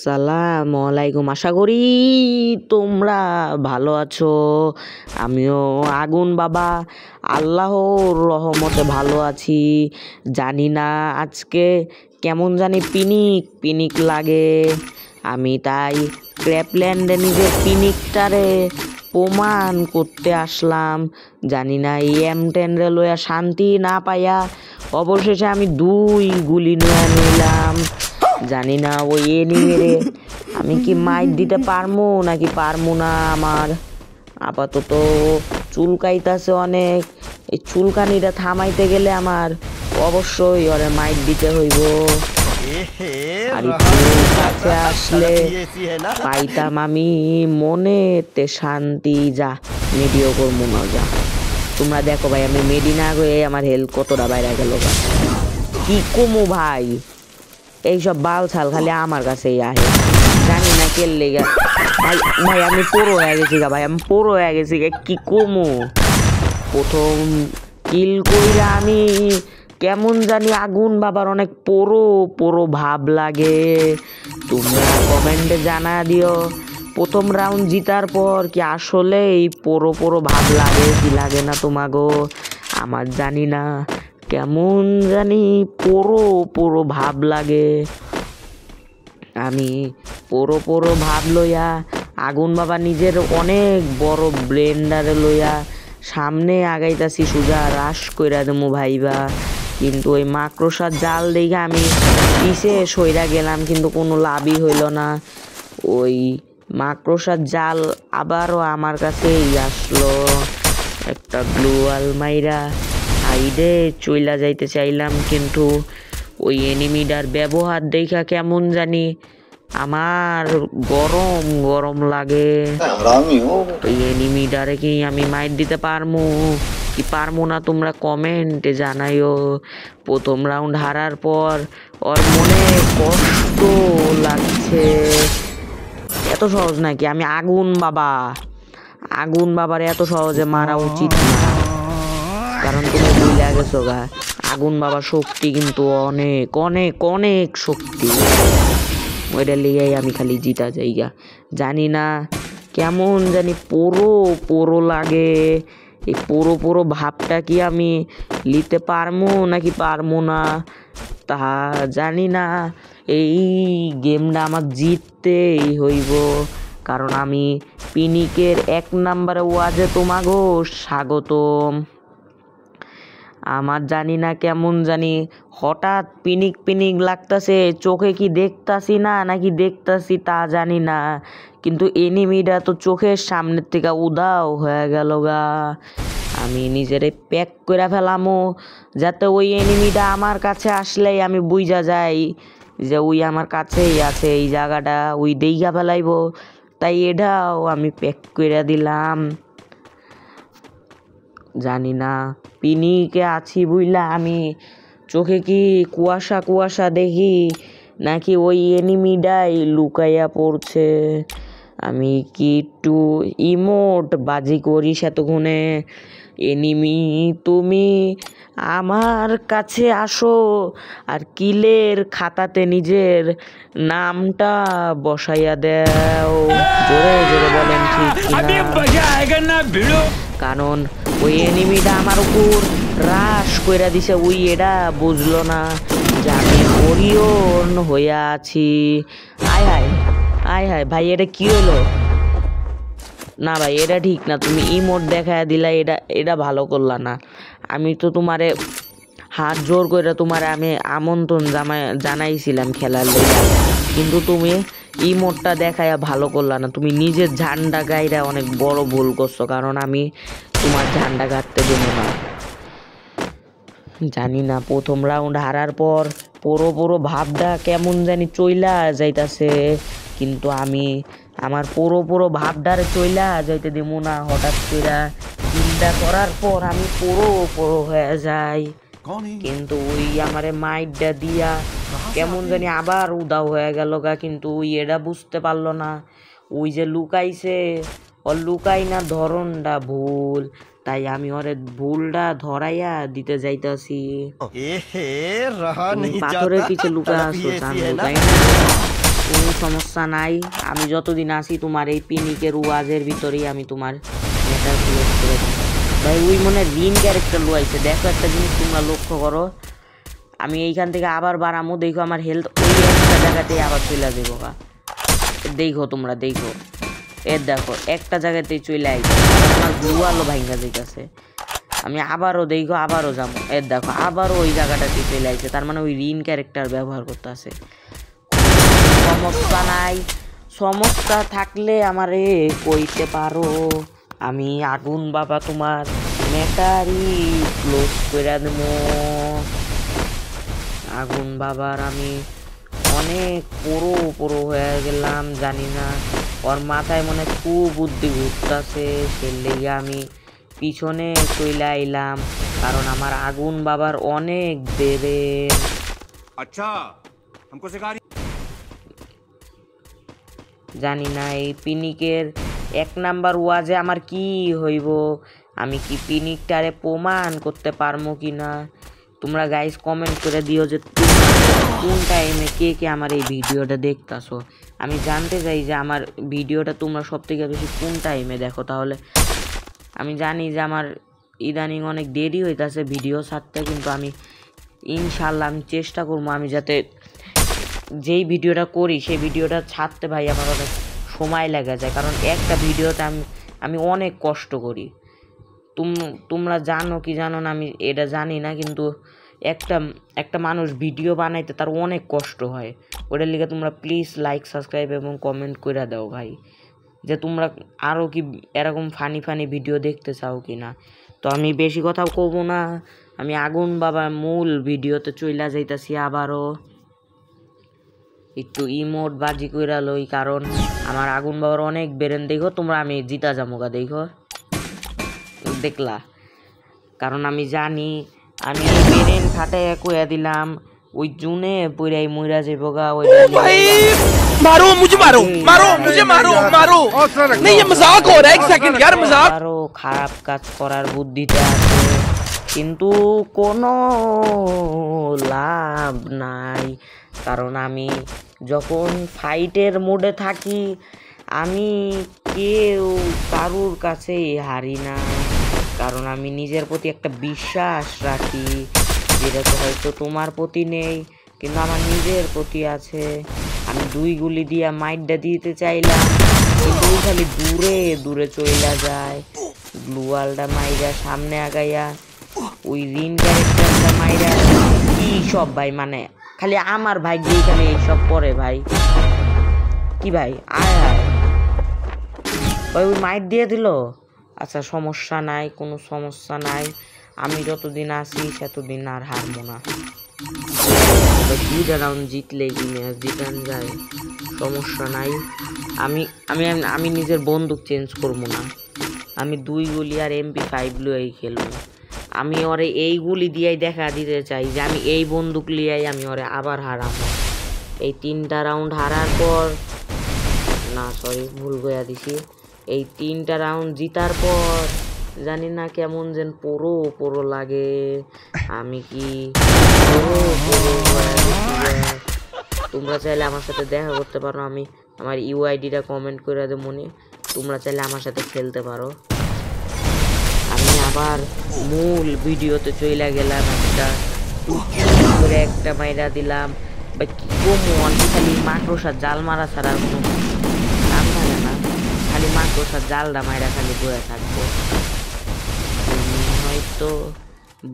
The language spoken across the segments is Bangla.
আসসালামু আলাইকুম। আশা করি তোমরা ভালো আছো। আমিও আগুন বাবা আল্লাহর রহমতে ভালো আছি। জানি না আজকে কেমন জানি পিনিক পিনিক লাগে। আমি তাই ক্র্যাপল্যান্ডে নিজের পিনিকটারে প্রমাণ করতে আসলাম। জানি না এই M10 রে লইয়া শান্তি না পাইয়া অবশেষে আমি 2 গুলি নিয়ে নিলাম। জানি না ওই এনিমেরে আমি কি মাইর দিতে পারমু নাকি পারমু না। আমার আপাতত চুলকাইতাছে অনেক। এই চুলকানিটা থামাইতে গেলে আমার অবশ্যই ওরে মাইর দিতে হইব। আর কাছে আসলে পাইতাম আমি মনেতে শান্তি। যা মেডিও করবো না, যা তোমরা দেখো ভাই আমি মেডি না হয়ে আমার হেলথ কতটা বাইরে গেল। কি কমু ভাই, এইসব বাল ছাল খালি আমার কাছেই আহে। জানি না কে লেগে ভাই ভাই আমি পুরো হয়ে গেছি গা ভাই, আমি পুরো হয়ে গেছি গা। কি কমু প্রথম কিল কইরা আমি কেমন জানি আগুন বাবার অনেক পুরো পুরো ভাব লাগে। তোমরা কমেন্টে জানা দিও প্রথম রাউন্ড জিতার পর কি আসলে এই পুরো পুরো ভাব লাগে কি লাগে না তোমাগো। আমার জানি না কেমন জানি পুরো পুরো ভাব লাগে। আমি পুরো পুরো ভাব লইয়া আগুন বাবা নিজের অনেক বড় ব্লেন্ডারে লইয়া সামনে আগাইতাছি সুজা রাশ কইরা দেবো ভাইবা। কিন্তু ওই মাকড়সার জাল দেখে আমি পিছে সইরা গেলাম, কিন্তু কোনো লাভই হইল না। ওই মাকড়সার জাল আবারও আমার কাছেই আসলো। একটা গ্লুয়াল মাইরা সাইডে চইলা যাইতে চাইলাম, কিন্তু ওই এনিমিটার ব্যবহার দেখা কেমন জানি আমার গরম গরম লাগে। ওই এনিমিটারে কি আমি মাইর দিতে পারমু কি পারমু না তোমরা কমেন্টে জানাইও। প্রথম রাউন্ড হারার পর ওর মনে কষ্ট লাগছে। এত সহজ নাকি আমি আগুন বাবার এত সহজে মারা উচিত না, কারণ তুমি ভুলে গেছো গা আগুন বাবার শক্তি কিন্তু অনেক অনেক অনেক শক্তি। ওইটা লিয়েই আমি খালি জিতা যাইগা। জানি না কেমন জানি পুরো পুরো লাগে। এই পুরো পুরো ভাবটা কি আমি নিতে পারমু নাকি পারমু না তা জানি না। এই গেমটা আমার জিততেই হইব, কারণ আমি পিনিকের 1 নাম্বারে ওয়াজে তোমাগো স্বাগতম। আমার জানি না কেমন জানি হঠাৎ পিনিক পিনিক লাগতাছে। চোখে কি দেখতাছি না নাকি দেখতাছি তা জানি না, কিন্তু এনিমিটা তো চোখের সামনের থেকে উধাও হয়ে গেল গা। আমি নিজেরে প্যাক করে ফেলামো যাতে ওই এনিমিটা আমার কাছে আসলেই আমি বুঝা যাই যে ওই আমার কাছেই আছে এই জায়গাটা, ওই দেইখা ফেলাইব। তাই এটাও আমি প্যাক করে দিলাম। জানি না পিনিকে আছি বুইলা আমি চোখে কি কুয়াশা কুয়াশা দেখি নাকি ওই এনিমিটাই লুকাইয়া পড়ছে। আমি কি একটু ইমোট বাজি করি সেতক্ষণে, এনিমি তুমি আমার কাছে আসো আর কিলের খাতাতে নিজের নামটা বসাইয়া দাও। জোরে জোরে বলেন ঠিক কিনা, কারণ ওই এনিমিটা আমার উপর রাশ কইরা দিছে। ওই এটা বুঝলো না যে আমি ওরিয়ন হইয়া আছি। আয় হায় আয় হায় ভাই এটা কি হলো? না ভাই এটা ঠিক না, তুমি ইমোট দেখায় দিলা, এটা ভালো করলা না। আমি তো তোমারে হাত জোর করে তোমারে আমি আমন্ত্রণ জানাইছিলাম খেলার লেগে, কিন্তু তুমি ইমোটটা দেখায় ভালো করলা না। তুমি নিজের ঝান্ডা গাইরা অনেক বড় ভুল করছো, কারণ আমি তোমার ঝান্ডা গাড়তে দেবো না। জানি না প্রথম রাউন্ড হারার পর পুরো পুরো ভাবটা কেমন জানি চইলা যাইতাছে, কিন্তু আমি আমার পুরো পুরো ভাবটারে চইলা যাইতে দেবো না। হঠাৎ করে চিন্তা করার পর আমি পুরো পুরো হয়ে যাই, কিন্তু ওই আমারে মাইটটা দিয়া কেমন জানি আবার উদাও হয়ে গেল গা। কিন্তু ওই এটা বুঝতে পারলো না ওই যে লুকাইছে ওর লুকাই না ধরনটা ভুল, তাই আমি ওরে ভুলটা ধরাইয়া দিতে যাইতাছি। পাথরের পিছে লুকা আসো, লুকাই না কোনো সমস্যা নাই, আমি যতদিন আসি তোমার এই পিনিকের ওয়াজের ভিতরেই আমি তোমার ম্যাটার ক্লোজ করে দিই ভাই। ওই মনে রিন ক্যারেক্টার লোয়াইছে, দেখো একটা জিনিস তোমরা লক্ষ্য করো, আমি এইখান থেকে আবার বাড়ামো, দেখো আমার হেলথ ওই একটা জায়গাতেই আবার চলে যাবো গা। দেখো তোমরা দেখো, এর দেখো একটা জায়গাতেই চলে আইছে, আমার ব্লু আলো ভাঙ্গা যাইতেছে। আমি আবারও দেখো আবারও যাবো, এর দেখো আবারও ওই জায়গাটাতেই চলে আইছে, তার মানে ওই রিন ক্যারেক্টার ব্যবহার করতে আছে। সমস্যা নাই, সমস্যা থাকলে আমারে কইতে পারো, আমি আগুন বাবা তোমার ম্যাটারি ক্লোজ করে দেবো। আগুন বাবার আমি অনেক পুরো হয়ে গেলাম, জানি না ওর মাথায় মনে খুব বুদ্ধি ঘুরতেছে, সে লেগে আমি পিছনে চলে আইলাম, কারণ আমার আগুন বাবার অনেক ব্রেন। আচ্ছা हमको सिखा रही জানি না এই পিনিকের 1 নাম্বার ওয়াজে আমার কি হইব, আমি কি পিনিকটারে প্রমাণ করতে পারবো কি না। তোমরা গাইস কমেন্ট করে দিও যে কোন টাইমে কে কে আমার এই ভিডিওটা দেখতাছো, আমি জানতে চাই যে আমার ভিডিওটা তোমরা সব থেকে বেশি কোন টাইমে দেখো। তাহলে আমি জানি যে আমার ইদানিং অনেক দেরি হইতাছে ভিডিও ছাড়তে, কিন্তু আমি ইনশাল্লাহ আমি চেষ্টা করবো আমি যাতে যেই ভিডিওটা করি সেই ভিডিওটা ছাড়তে ভাই আমার অনেক সময় লেগে যায়, কারণ একটা ভিডিওতে আমি অনেক কষ্ট করি। তোমরা জানো কি জানো না আমি এটা জানি না, কিন্তু একটা মানুষ ভিডিও বানাইতে তার অনেক কষ্ট হয়। ওটার লিগে তোমরা প্লিজ লাইক সাবস্ক্রাইব এবং কমেন্ট করে দাও ভাই, যে তোমরা আরও কি এরকম ফানি ভিডিও দেখতে চাও কি না। তো আমি বেশি কথাও কব না, আমি আগুন বাবা মূল ভিডিওতে চইলা যাইতাছি। আবারও একটু ইমোট বাজি কইরা লই, কারণ আমার আগুন বাবার অনেক বেরেন। দেখো তোমরা আমি জিতা যামুগা, দেখো দেখলা, কারণ আমি জানি আমি বেরেন খাটাই কইয়া দিলাম ওই জুনে পুরাই মইরা যাইব গা। ওই भाई मारो मुझे, मारो मारो मुझे, मारो मारो नहीं, ये मजाक हो रहा है, एक सेकंड यार मजाक। আরো খারাপ কাজ করার বুদ্ধিটা আছে, কিন্তু কোনো লাভ নাই, কারণ আমি যখন ফাইটের মোডে থাকি আমি কেউ কারুর কাছেই হারি না, কারণ আমি নিজের প্রতি একটা বিশ্বাস রাখি, যেটা তো হয়তো তোমার প্রতি নেই কিন্তু আমার নিজের প্রতি আছে। আমি 2 গুলি দিয়া মাইটটা দিতে চাইলাম, কিন্তু ওই খালি দূরে চইলা যায়। গ্লুয়ালটা মাইরা সামনে আগাইয়া ওই রিন ক্যারেক্টারটা মাইরা কি সব ভাই, মানে খালি আমার ভাগ্য এখানে এইসব পরে ভাই। কি ভাই আয় ভাই ওই মাইট দিয়ে দিল। আচ্ছা সমস্যা নাই, কোনো সমস্যা নাই, আমি যতদিন আসি সেতদিন আর হারবো না। 2টা রাউন্ড জিতলে কি ম্যাচ জিতান যায়, সমস্যা নাই। আমি নিজের বন্দুক চেঞ্জ করবো না, আমি 2 গুলি আর MP5 লই খেলবো। আমি ওরে এই গুলি দিয়েই দেখা দিতে চাই যে আমি এই বন্দুক লিয়াই আমি ওরে আবার হারাবো। এই 3টা রাউন্ড হারার পর, না সরি ভুল কইয়া দিছি, এই 3টা রাউন্ড জিতার পর জানি না কেমন যেন পুরো লাগে, আমি কি তোমরা চাইলে আমার সাথে দেখা করতে পারো, আমি আমার UIDটা কমেন্ট করে দেবো মনে, তোমরা চাইলে আমার সাথে খেলতে পারো। আমি আবার মূল ভিডিওতে চলে গেলাম, একটা মাইরা দিলাম বা কি কমো, খালি মাকড়সার জাল মারা ছাড়া আর কোনো কাম থাকে না, খালি মাকড়সার জালটা মাইরা খালি বয়ে থাকবো। তুমি হয়তো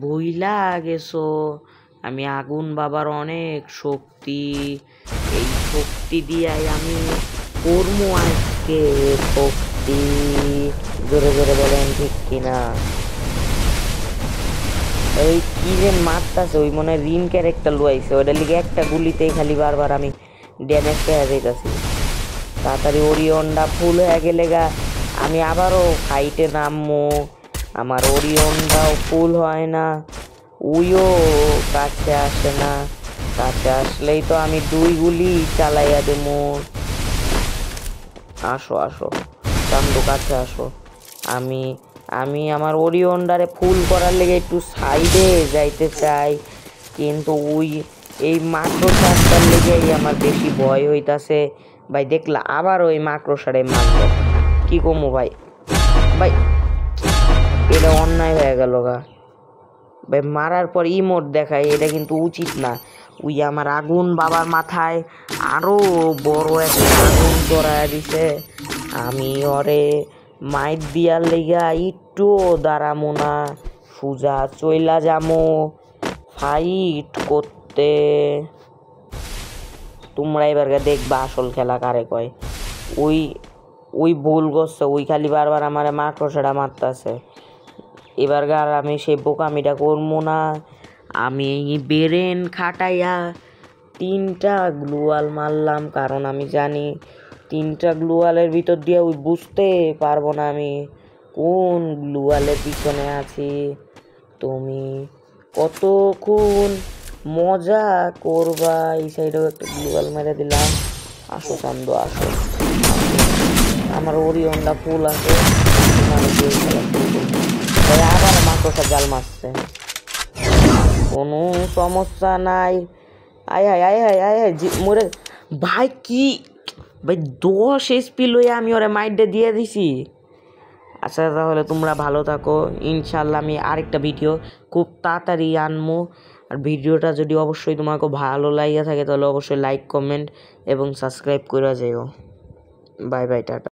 ভুইলা গেছো আমি আগুন বাবার অনেক শক্তি, এই শক্তি দিয়াই আমি করবো আজকে শক্তি। জোরে জোরে বলেন ঠিক কিনা। ওই কি যে মারতাছে ওই মনে হয় রিন ক্যারেক্টার লুয়াইছে, ওইটার লিগে একটা গুলিতেই খালি বারবার আমি ড্যামেজ পেয়ে যাইতাছি। তাড়াতাড়ি ওরিয়নটা ফুল হয়ে গেলে গা আমি আবারও ফাইটে নামবো, আমার ওরিয়নটাও ফুল হয় না, উইও কাছে আসে না, কাছে আসলেই তো আমি 2 গুলি চালাইয়া দেবো। আসো আসো চান্দু কাছে আসো, আমি আমার ওরিয়নটারে ফুল করার লেগে একটু সাইডে যাইতে চাই, কিন্তু ওই এই মাকড়সাটার লেগেই আমার বেশি ভয় হইতাছে ভাই। দেখলা আবার ওই মাকড়সারে মারলো, কি কমু ভাই। ভাই এটা অন্যায় হয়ে গেল গা ভাই। মারার পর ইমোট দেখায়, এটা কিন্তু উচিত না। ওই আমার আগুন বাবার মাথায় আরো বড় একটা আগুন ধরায় দিছে। আমি ওরে মাইট দিয়ার লেগা একটু দাঁড়ামো না, সুজা চইলা যামো ফাইট করতে। তোমরা এবার দেখবা আসল খেলা কারে কয়। ওই ওই ভুল করছে, ওই খালি বারবার আমার মাকড়সাটা মারতেছে। এবার আর আমি সেই বোকামিটা করবো না। আমি বেরেন খাটাইয়া 3টা গ্লুয়াল মারলাম, কারণ আমি জানি 3টা গ্লুয়ালের ভিতর দিয়ে ওই বুঝতে পারবো না আমি কোন গ্লুয়ালের পিছনে আছি। তুমি কতক্ষণ মজা করবা। এই সাইডেও একটা গ্লুয়াল মেরে দিলাম। আসো চান্দু আসো, আমার ওরিয়নটা ফুল আছে। আবার মাকড়সা জাল মারছে, কোনো সমস্যা নাই। আয় হায় আয় হায় আয় হায় মরে ভাই। কি ভাই 10 এসপি লইয়া আমি ওরে মাইডে দিয়ে দিছি। আচ্ছা তাহলে তোমরা ভালো থাকো, ইনশাল্লাহ আমি আরেকটা ভিডিও খুব তাড়াতাড়ি আনবো। আর ভিডিওটা যদি অবশ্যই তোমাকে ভালো লাগিয়ে থাকে তাহলে অবশ্যই লাইক কমেন্ট এবং সাবস্ক্রাইব করে যাও। Bye bye, tata.